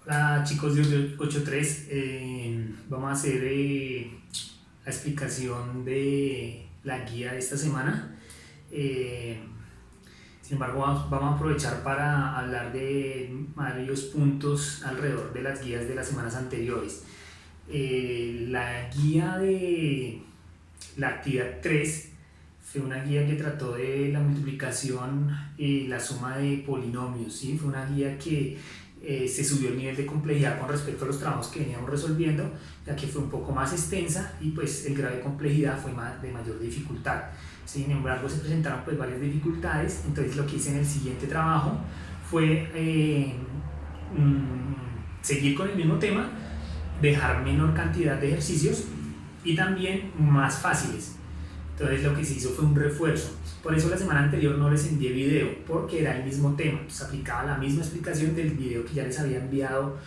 Hola chicos de 8.3, vamos a hacer la explicación de la guía de esta semana. Eh, Sin embargo, vamos a aprovechar para hablar de varios puntos alrededor de las guías de las semanas anteriores. La guía de la actividad 3 fue una guía que trató de la multiplicación y la suma de polinomios, ¿sí? Fue una guía que se subió el nivel de complejidad con respecto a los trabajos que veníamos resolviendo, ya que fue un poco más extensa y pues el grado de complejidad fue de mayor dificultad. Sin embargo, se presentaron pues varias dificultades. Entonces lo que hice en el siguiente trabajo fue seguir con el mismo tema, dejar menor cantidad de ejercicios y también más fáciles. Entonces lo que se hizo fue un refuerzo. Por eso la semana anterior no les envié video, porque era el mismo tema. Entonces aplicaba la misma explicación del video que ya les había enviado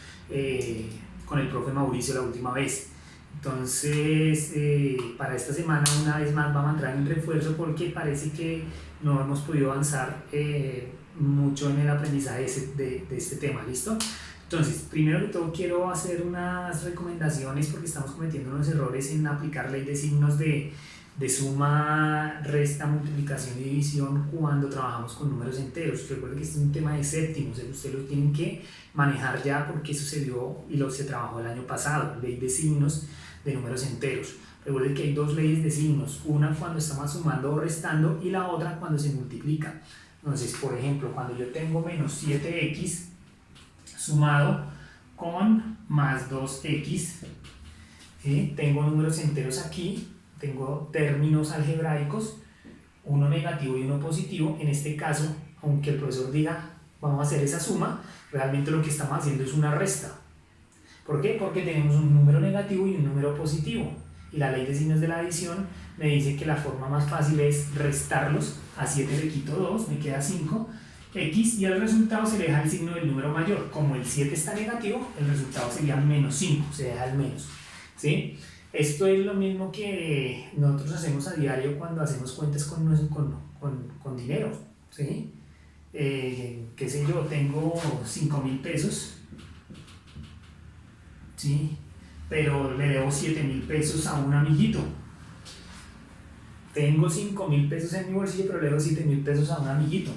con el profe Mauricio la última vez. Entonces para esta semana una vez más vamos a entrar en refuerzo porque parece que no hemos podido avanzar mucho en el aprendizaje de este tema. ¿Listo? Entonces, primero que todo quiero hacer unas recomendaciones porque estamos cometiendo unos errores en aplicar ley de signos de suma, resta, multiplicación y división cuando trabajamos con números enteros. Recuerden que este es un tema de séptimos, ustedes lo tienen que manejar ya porque eso se dio y se trabajó el año pasado, ley de signos de números enteros. Recuerden que hay dos leyes de signos, una cuando estamos sumando o restando y la otra cuando se multiplica. Entonces, por ejemplo, cuando yo tengo menos 7x sumado con más 2x, ¿sí? Tengo números enteros aquí, tengo términos algebraicos, uno negativo y uno positivo. En este caso, aunque el profesor diga vamos a hacer esa suma, realmente lo que estamos haciendo es una resta. ¿Por qué? Porque tenemos un número negativo y un número positivo, y la ley de signos de la adición me dice que la forma más fácil es restarlos. A 7 le quito 2, me queda 5 x, y al resultado se le deja el signo del número mayor. Como el 7 está negativo, el resultado sería menos 5, se deja el menos, ¿sí? Esto es lo mismo que nosotros hacemos a diario cuando hacemos cuentas con dinero, ¿sí? Qué sé yo, tengo 5.000 pesos, ¿sí? Pero le debo 7.000 pesos a un amiguito. Tengo 5.000 pesos en mi bolsillo, pero le debo 7.000 pesos a un amiguito.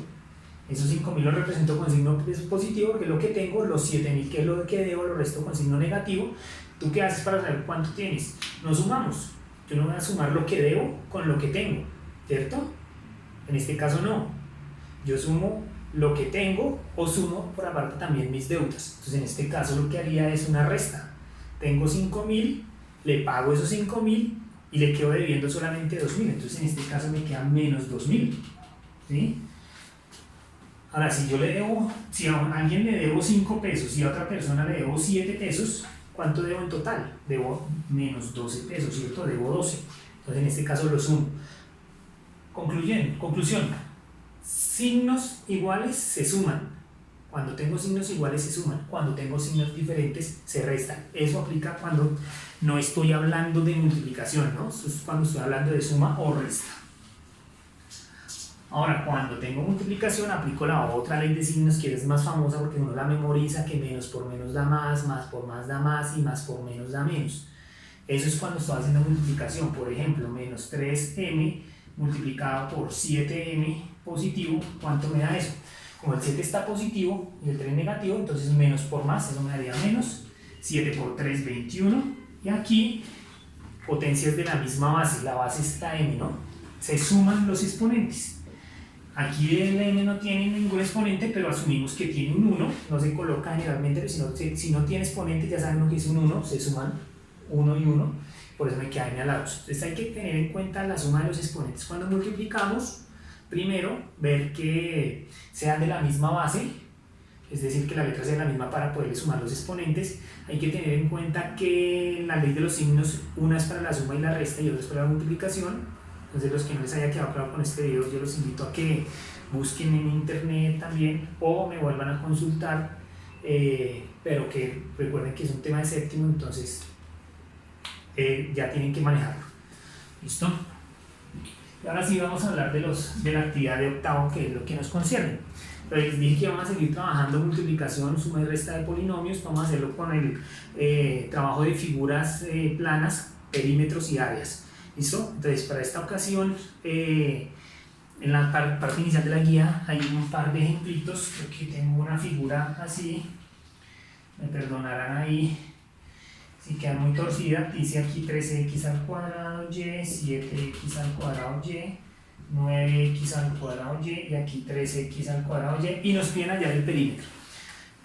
Esos 5.000 los represento con signo positivo porque es lo que tengo. Los 7.000, que es lo que debo, lo resto con signo negativo. ¿Tú qué haces para saber cuánto tienes? No sumamos. Yo no voy a sumar lo que debo con lo que tengo, ¿cierto? En este caso no. Yo sumo lo que tengo o sumo por aparte también mis deudas. Entonces en este caso lo que haría es una resta. Tengo 5.000, le pago esos 5.000 y le quedo debiendo solamente 2.000. Entonces en este caso me quedan menos 2.000, ¿sí? Ahora, si yo le debo, si a alguien le debo 5 pesos y a otra persona le debo 7 pesos, ¿cuánto debo en total? Debo menos 12 pesos, ¿cierto? Debo 12. Entonces en este caso lo sumo. Conclusión. Signos iguales se suman. Cuando tengo signos iguales se suman. Cuando tengo signos diferentes se restan. Eso aplica cuando no estoy hablando de multiplicación, ¿no? Eso es cuando estoy hablando de suma o resta. Ahora, cuando tengo multiplicación, aplico la otra ley de signos que es más famosa porque uno la memoriza, que menos por menos da más por más da más y más por menos da menos. Eso es cuando estoy haciendo multiplicación. Por ejemplo, menos 3m multiplicado por 7m positivo, ¿cuánto me da eso? Como el 7 está positivo y el 3 negativo, entonces menos por más, eso me daría menos. 7 por 3, 21. Y aquí, potencias de la misma base, la base es la m, ¿no? Se suman los exponentes. Aquí el m no tiene ningún exponente, pero asumimos que tiene un 1, no se coloca generalmente, pero si no tiene exponente, ya saben lo que es un 1, se suman 1 y 1, por eso me queda m al lado. Entonces hay que tener en cuenta la suma de los exponentes. Cuando multiplicamos, primero, ver que sean de la misma base, es decir, que la letra sea la misma para poderle sumar los exponentes. Hay que tener en cuenta que en la ley de los signos, una es para la suma y la resta y otra es para la multiplicación. Entonces los que no les haya quedado claro con este video, yo los invito a que busquen en internet también o me vuelvan a consultar, pero que recuerden que es un tema de séptimo, entonces ya tienen que manejarlo. ¿Listo? Y ahora sí vamos a hablar de la actividad de octavo, que es lo que nos concierne. Pero les dije que vamos a seguir trabajando multiplicación, suma y resta de polinomios. Vamos a hacerlo con el trabajo de figuras planas, perímetros y áreas. ¿Listo? Entonces, para esta ocasión, en la parte inicial de la guía hay un par de ejemplitos. Aquí tengo una figura así, me perdonarán ahí si queda muy torcida. Dice aquí 3x al cuadrado y, 7x al cuadrado y, 9x al cuadrado y aquí 3x al cuadrado y nos piden hallar el perímetro.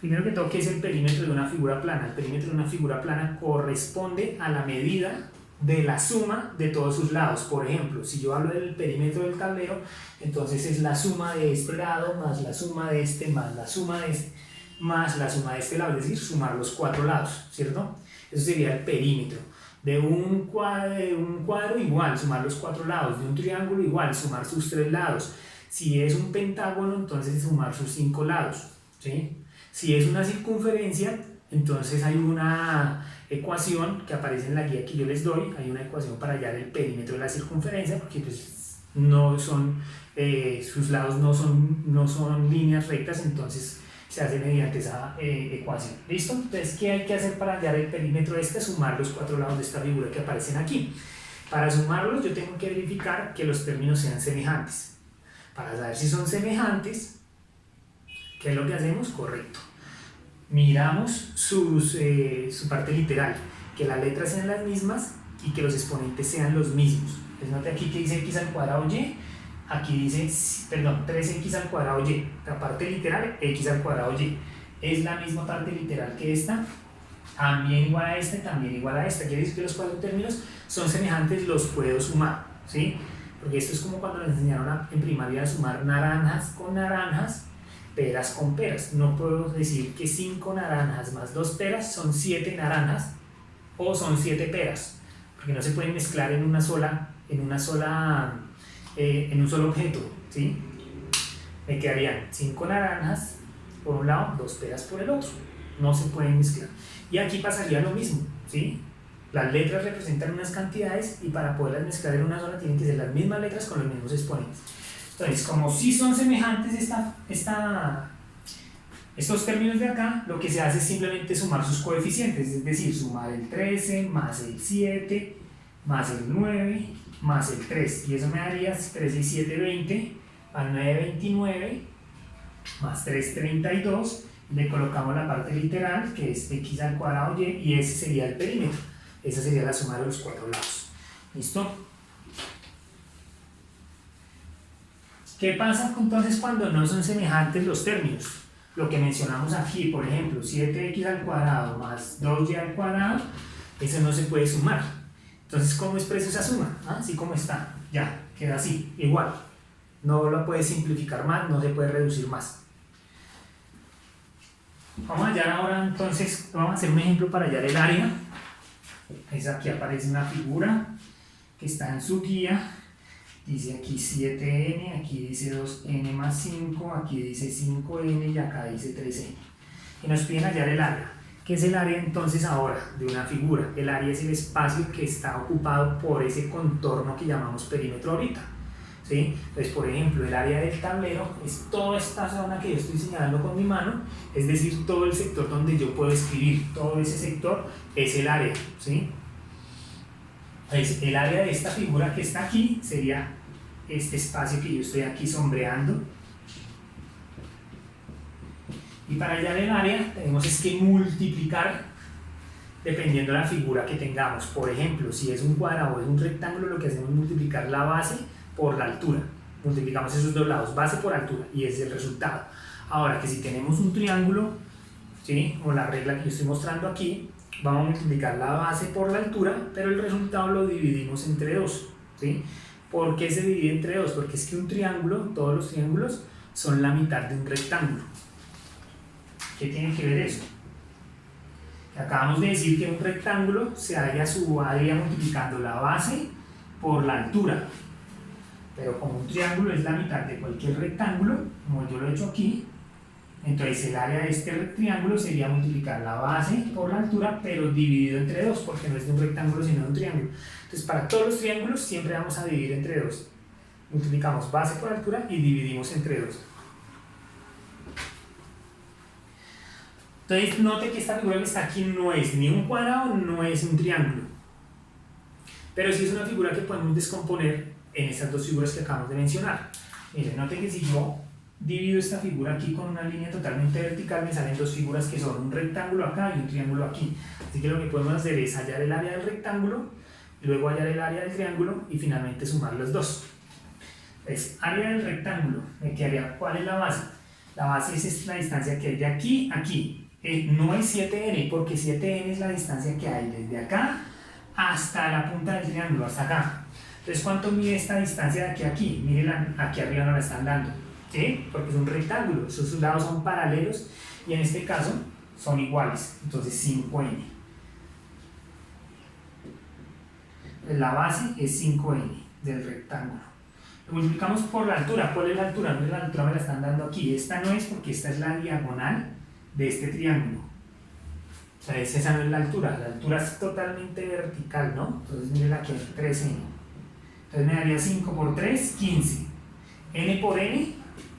Primero que todo, ¿qué es el perímetro de una figura plana? El perímetro de una figura plana corresponde a la medida de la suma de todos sus lados. Por ejemplo, si yo hablo del perímetro del tablero, entonces es la suma de este lado más la suma de este más la suma de este más la suma de este lado, es decir, sumar los cuatro lados, ¿cierto? Eso sería el perímetro. De un cuadro igual, sumar los cuatro lados. De un triángulo igual, sumar sus tres lados. Si es un pentágono, entonces sumar sus 5 lados, ¿sí? Si es una circunferencia, entonces hay una ecuación que aparece en la guía que yo les doy. Hay una ecuación para hallar el perímetro de la circunferencia, porque pues no son, sus lados no son líneas rectas, entonces se hace mediante esa ecuación. ¿Listo? Entonces, ¿qué hay que hacer para hallar el perímetro de este? Sumar los cuatro lados de esta figura que aparecen aquí. Para sumarlos, yo tengo que verificar que los términos sean semejantes. Para saber si son semejantes, ¿qué es lo que hacemos? Correcto. Miramos su parte literal, que las letras sean las mismas y que los exponentes sean los mismos. Entonces, note aquí que dice x al cuadrado y. Aquí dice, perdón, 3x al cuadrado y, la parte literal, x al cuadrado y. Es la misma parte literal que esta, también igual a esta y también igual a esta. Quiere decir que los cuatro términos son semejantes, los puedo sumar, ¿sí? Porque esto es como cuando nos enseñaron en primaria a sumar naranjas con naranjas, peras con peras. No puedo decir que 5 naranjas más 2 peras son 7 naranjas o son 7 peras, porque no se pueden mezclar en un solo objeto, ¿sí? Me quedarían 5 naranjas por un lado, 2 peras por el otro. No se pueden mezclar. Y aquí pasaría lo mismo, ¿sí? Las letras representan unas cantidades y para poderlas mezclar en una sola tienen que ser las mismas letras con los mismos exponentes. Entonces, como si son semejantes estos términos de acá, lo que se hace es simplemente sumar sus coeficientes, es decir, sumar el 13 más el 7 más el 9 más el 3, y eso me daría 13 y 7, 20, más 9, 29, más 3, 32, le colocamos la parte literal, que es x al cuadrado y ese sería el perímetro. Esa sería la suma de los cuatro lados. ¿Listo? ¿Qué pasa entonces cuando no son semejantes los términos? Lo que mencionamos aquí, por ejemplo, 7x al cuadrado más 2y al cuadrado, eso no se puede sumar. Entonces, ¿cómo expreso esa suma? Así como está, ya, queda así, igual. No lo puedes simplificar más, no se puede reducir más. Vamos a hallar ahora, entonces, vamos a hacer un ejemplo para hallar el área. Aquí aparece una figura que está en su guía. Dice aquí 7n, aquí dice 2n más 5, aquí dice 5n y acá dice 3n. Y nos piden hallar el área. ¿Qué es el área entonces ahora de una figura? El área es el espacio que está ocupado por ese contorno que llamamos perímetro ahorita, ¿sí? Entonces, por ejemplo, el área del tablero es toda esta zona que yo estoy señalando con mi mano, es decir, todo el sector donde yo puedo escribir, todo ese sector es el área, ¿sí? Entonces, el área de esta figura que está aquí sería este espacio que yo estoy aquí sombreando. Y para hallar el área tenemos es que multiplicar dependiendo de la figura que tengamos. Por ejemplo, si es un cuadrado o es un rectángulo, lo que hacemos es multiplicar la base por la altura. Multiplicamos esos dos lados, base por altura, y ese es el resultado. Ahora que si tenemos un triángulo, ¿sí? Como la regla que yo estoy mostrando aquí, vamos a multiplicar la base por la altura, pero el resultado lo dividimos entre 2, ¿sí? ¿Por qué se divide entre 2? Porque es que un triángulo, todos los triángulos, son la mitad de un rectángulo. ¿Qué tiene que ver eso? Acabamos de decir que un rectángulo se halla su área multiplicando la base por la altura. Pero como un triángulo es la mitad de cualquier rectángulo, como yo lo he hecho aquí, entonces el área de este triángulo sería multiplicar la base por la altura, pero dividido entre 2, porque no es de un rectángulo sino de un triángulo. Entonces para todos los triángulos siempre vamos a dividir entre 2. Multiplicamos base por altura y dividimos entre 2. Entonces note que esta figura que está aquí no es ni un cuadrado, no es un triángulo, pero sí es una figura que podemos descomponer en estas dos figuras que acabamos de mencionar. Miren, note que si yo divido esta figura aquí con una línea totalmente vertical, me salen dos figuras que son un rectángulo acá y un triángulo aquí. Así que lo que podemos hacer es hallar el área del rectángulo, luego hallar el área del triángulo y finalmente sumar los dos. Entonces, área del rectángulo, me quedaría, ¿cuál es la base? La base es la distancia que hay de aquí a aquí. No es 7n, porque 7n es la distancia que hay desde acá hasta la punta del triángulo, hasta acá. Entonces, ¿cuánto mide esta distancia de aquí a aquí? Miren, aquí arriba no la están dando, ¿sí? Porque es un rectángulo, sus lados son paralelos y en este caso son iguales, entonces 5n. La base es 5n del rectángulo. Lo multiplicamos por la altura. ¿Cuál es la altura? No, la altura me la están dando aquí. Esta no es, porque esta es la diagonal de este triángulo. O sea, esa no es la altura es totalmente vertical, ¿no? Entonces miren aquí, 3n. Entonces me daría 5 por 3, 15. N por n,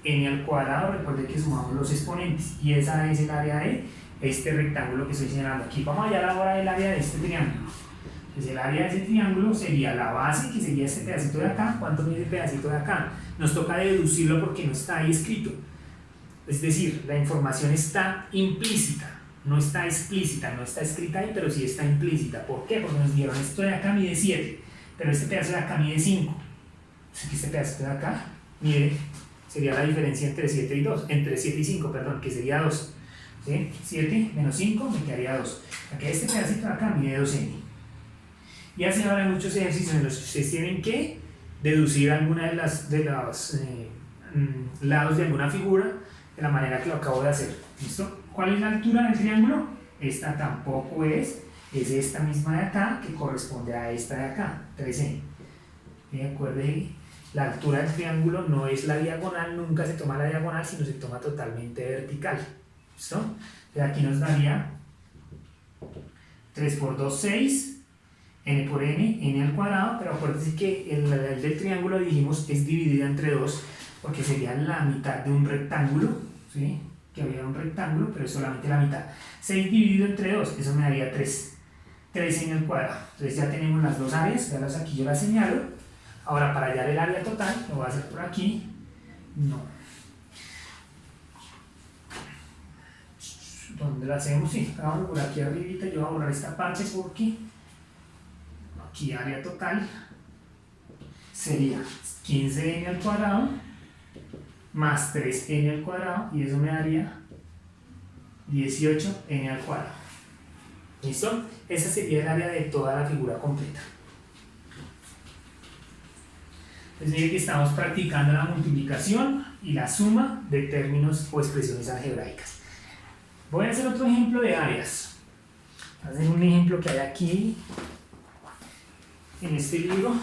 n al cuadrado, recuerden que sumamos los exponentes. Y esa es el área de este rectángulo que estoy señalando aquí. Vamos a hallar ahora el área de este triángulo. Pues el área de ese triángulo sería la base, que sería este pedacito de acá. ¿Cuánto mide el pedacito de acá? Nos toca deducirlo porque no está ahí escrito. Es decir, la información está implícita, no está explícita, no está escrita ahí, pero sí está implícita. ¿Por qué? Porque nos dieron esto de acá mide 7, pero este pedazo de acá mide 5. Así que este pedacito de acá mide, sería la diferencia entre 7 y 2, entre 7 y 5, perdón, que sería 2. ¿Sí? 7 menos 5 me quedaría 2. Aquí este pedacito de acá mide 2n. Y así habrá muchos ejercicios en los que ustedes tienen que deducir alguna de los lados de alguna figura de la manera que lo acabo de hacer. ¿Listo? ¿Cuál es la altura del triángulo? Esta tampoco es esta misma de acá que corresponde a esta de acá, 3n. ¿De acuerdo? La altura del triángulo no es la diagonal, nunca se toma la diagonal, sino se toma totalmente vertical. ¿Listo? De aquí nos daría 3 por 2, 6. N por n al cuadrado, pero acuérdense que el del triángulo dijimos es dividida entre 2, porque sería la mitad de un rectángulo, ¿sí? Que había un rectángulo, pero es solamente la mitad. 6 dividido entre 2, eso me daría 3. 3n al cuadrado. Entonces ya tenemos las dos áreas, veanlas aquí, yo las señalo. Ahora para hallar el área total, lo voy a hacer por aquí. No. ¿Dónde la hacemos? Sí, vamos por aquí arribita, yo voy a borrar esta parte porque aquí área total sería 15n al cuadrado más 3n al cuadrado y eso me daría 18n al cuadrado. ¿Listo? Esa sería el área de toda la figura completa. Entonces miren que estamos practicando la multiplicación y la suma de términos o expresiones algebraicas. Voy a hacer otro ejemplo de áreas. Voy a hacer un ejemplo que hay aquí en este libro.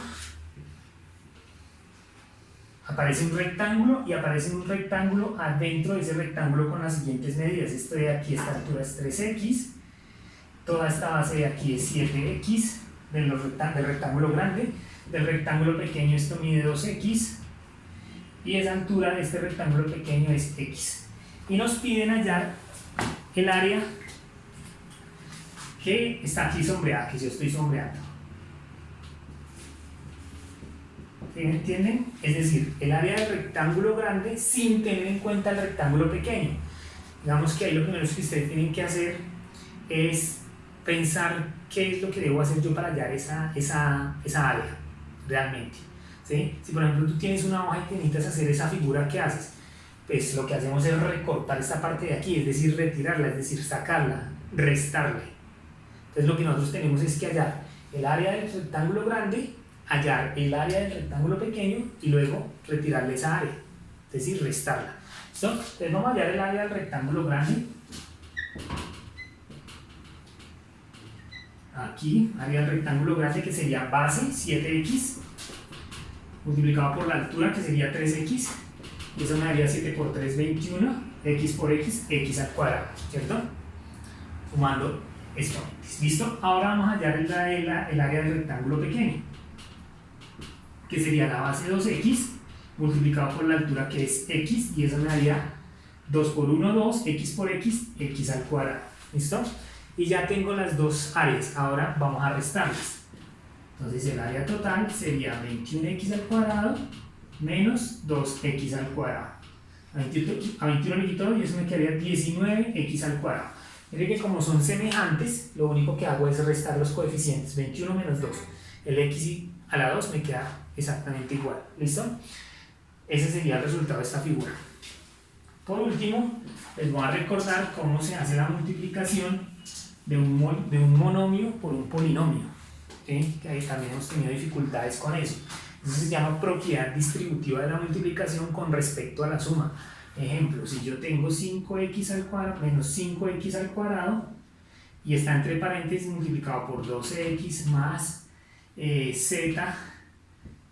Aparece un rectángulo y aparece un rectángulo adentro de ese rectángulo con las siguientes medidas. Esto de aquí, esta altura es 3x, toda esta base de aquí es 7x del rectángulo grande, del rectángulo pequeño esto mide 2x y esa altura de este rectángulo pequeño es x. Y nos piden hallar el área que está aquí sombreada, que yo estoy sombreando. ¿Sí me entienden? Es decir, el área del rectángulo grande sin tener en cuenta el rectángulo pequeño. Digamos que ahí lo primero que ustedes tienen que hacer es pensar qué es lo que debo hacer yo para hallar esa área realmente. ¿Sí? Si por ejemplo tú tienes una hoja y necesitas hacer esa figura, ¿qué haces? Pues lo que hacemos es recortar esta parte de aquí, es decir, retirarla, es decir, sacarla, restarle. Entonces lo que nosotros tenemos es que hallar el área del rectángulo grande, hallar el área del rectángulo pequeño y luego retirarle esa área, es decir, restarla. ¿Listo? Entonces vamos a hallar el área del rectángulo grande. Aquí, área del rectángulo grande que sería base 7x multiplicado por la altura que sería 3x. Y eso me daría 7 por 3, 21, x por x, x al cuadrado, ¿cierto? Sumando exponentes. ¿Listo? Ahora vamos a hallar el área del rectángulo pequeño, que sería la base 2x multiplicado por la altura que es x, y eso me daría 2 por 1, 2, x por x, x al cuadrado. ¿Listo? Y ya tengo las dos áreas. Ahora vamos a restarlas. Entonces el área total sería 21x al cuadrado menos 2x al cuadrado. A 21 le quito y eso me quedaría 19x al cuadrado. Mire que como son semejantes, lo único que hago es restar los coeficientes. 21 menos 2. El x a la 2 me queda exactamente igual. ¿Listo? Ese sería el resultado de esta figura. Por último, les voy a recordar cómo se hace la multiplicación de un monomio por un polinomio. ¿Sí? Que ahí también hemos tenido dificultades con eso. Eso se llama propiedad distributiva de la multiplicación con respecto a la suma. Ejemplo, si yo tengo 5x al cuadrado menos 5x al cuadrado y está entre paréntesis multiplicado por 12x más z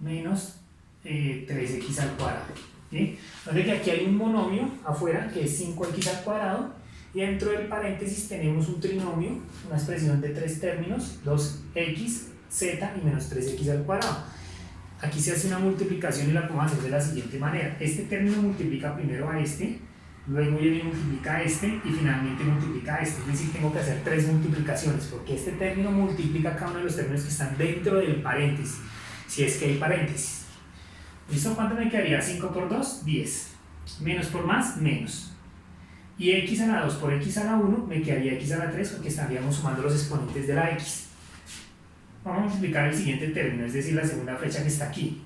menos 3x al cuadrado. ¿Sí? Entonces que aquí hay un monomio afuera que es 5x al cuadrado y dentro del paréntesis tenemos un trinomio, una expresión de tres términos, 2x, z y menos 3x al cuadrado. Aquí se hace una multiplicación y la podemos hacer de la siguiente manera. Este término multiplica primero a este, luego viene y multiplica a este y finalmente multiplica a este. Es decir, tengo que hacer tres multiplicaciones porque este término multiplica cada uno de los términos que están dentro del paréntesis, si es que hay paréntesis. ¿Listo? ¿Cuánto me quedaría? 5 por 2, 10. Menos por más, menos. Y x a la 2 por x a la 1 me quedaría x a la 3 porque estaríamos sumando los exponentes de la x. Vamos a multiplicar el siguiente término, es decir, la segunda flecha que está aquí.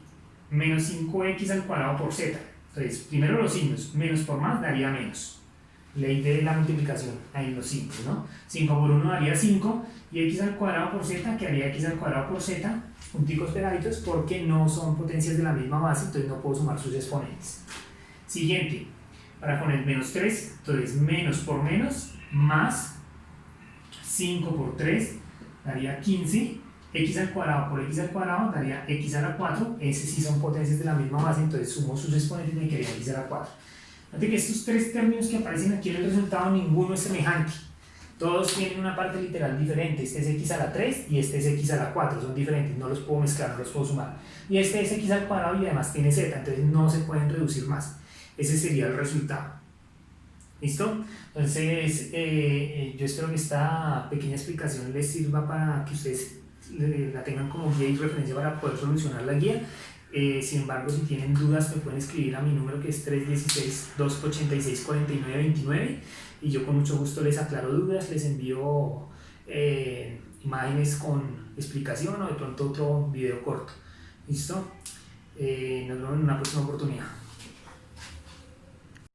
Menos 5x al cuadrado por z. Entonces, primero los signos. Menos por más daría menos. Ley de la multiplicación, ahí los signos, ¿no? 5 por 1 daría 5 y x al cuadrado por z quedaría x al cuadrado por z, punticos pegaditos, porque no son potencias de la misma base, entonces no puedo sumar sus exponentes. Siguiente, para poner menos 3, entonces menos por menos, más 5 por 3 daría 15, x al cuadrado por x al cuadrado daría x a la 4, ese sí son potencias de la misma base, entonces sumo sus exponentes y me quedaría x a la 4. Fíjate que estos tres términos que aparecen aquí en el resultado, ninguno es semejante. Todos tienen una parte literal diferente. Este es x a la 3 y este es x a la 4. Son diferentes, no los puedo mezclar, no los puedo sumar. Y este es x al cuadrado y además tiene z, entonces no se pueden reducir más. Ese sería el resultado. ¿Listo? Entonces, yo espero que esta pequeña explicación les sirva para que ustedes la tengan como guía y referencia para poder solucionar la guía. Sin embargo, si tienen dudas me pueden escribir a mi número que es 316-286-4929 y yo con mucho gusto les aclaro dudas, les envío imágenes con explicación o de pronto otro video corto. ¿Listo? Nos vemos en una próxima oportunidad.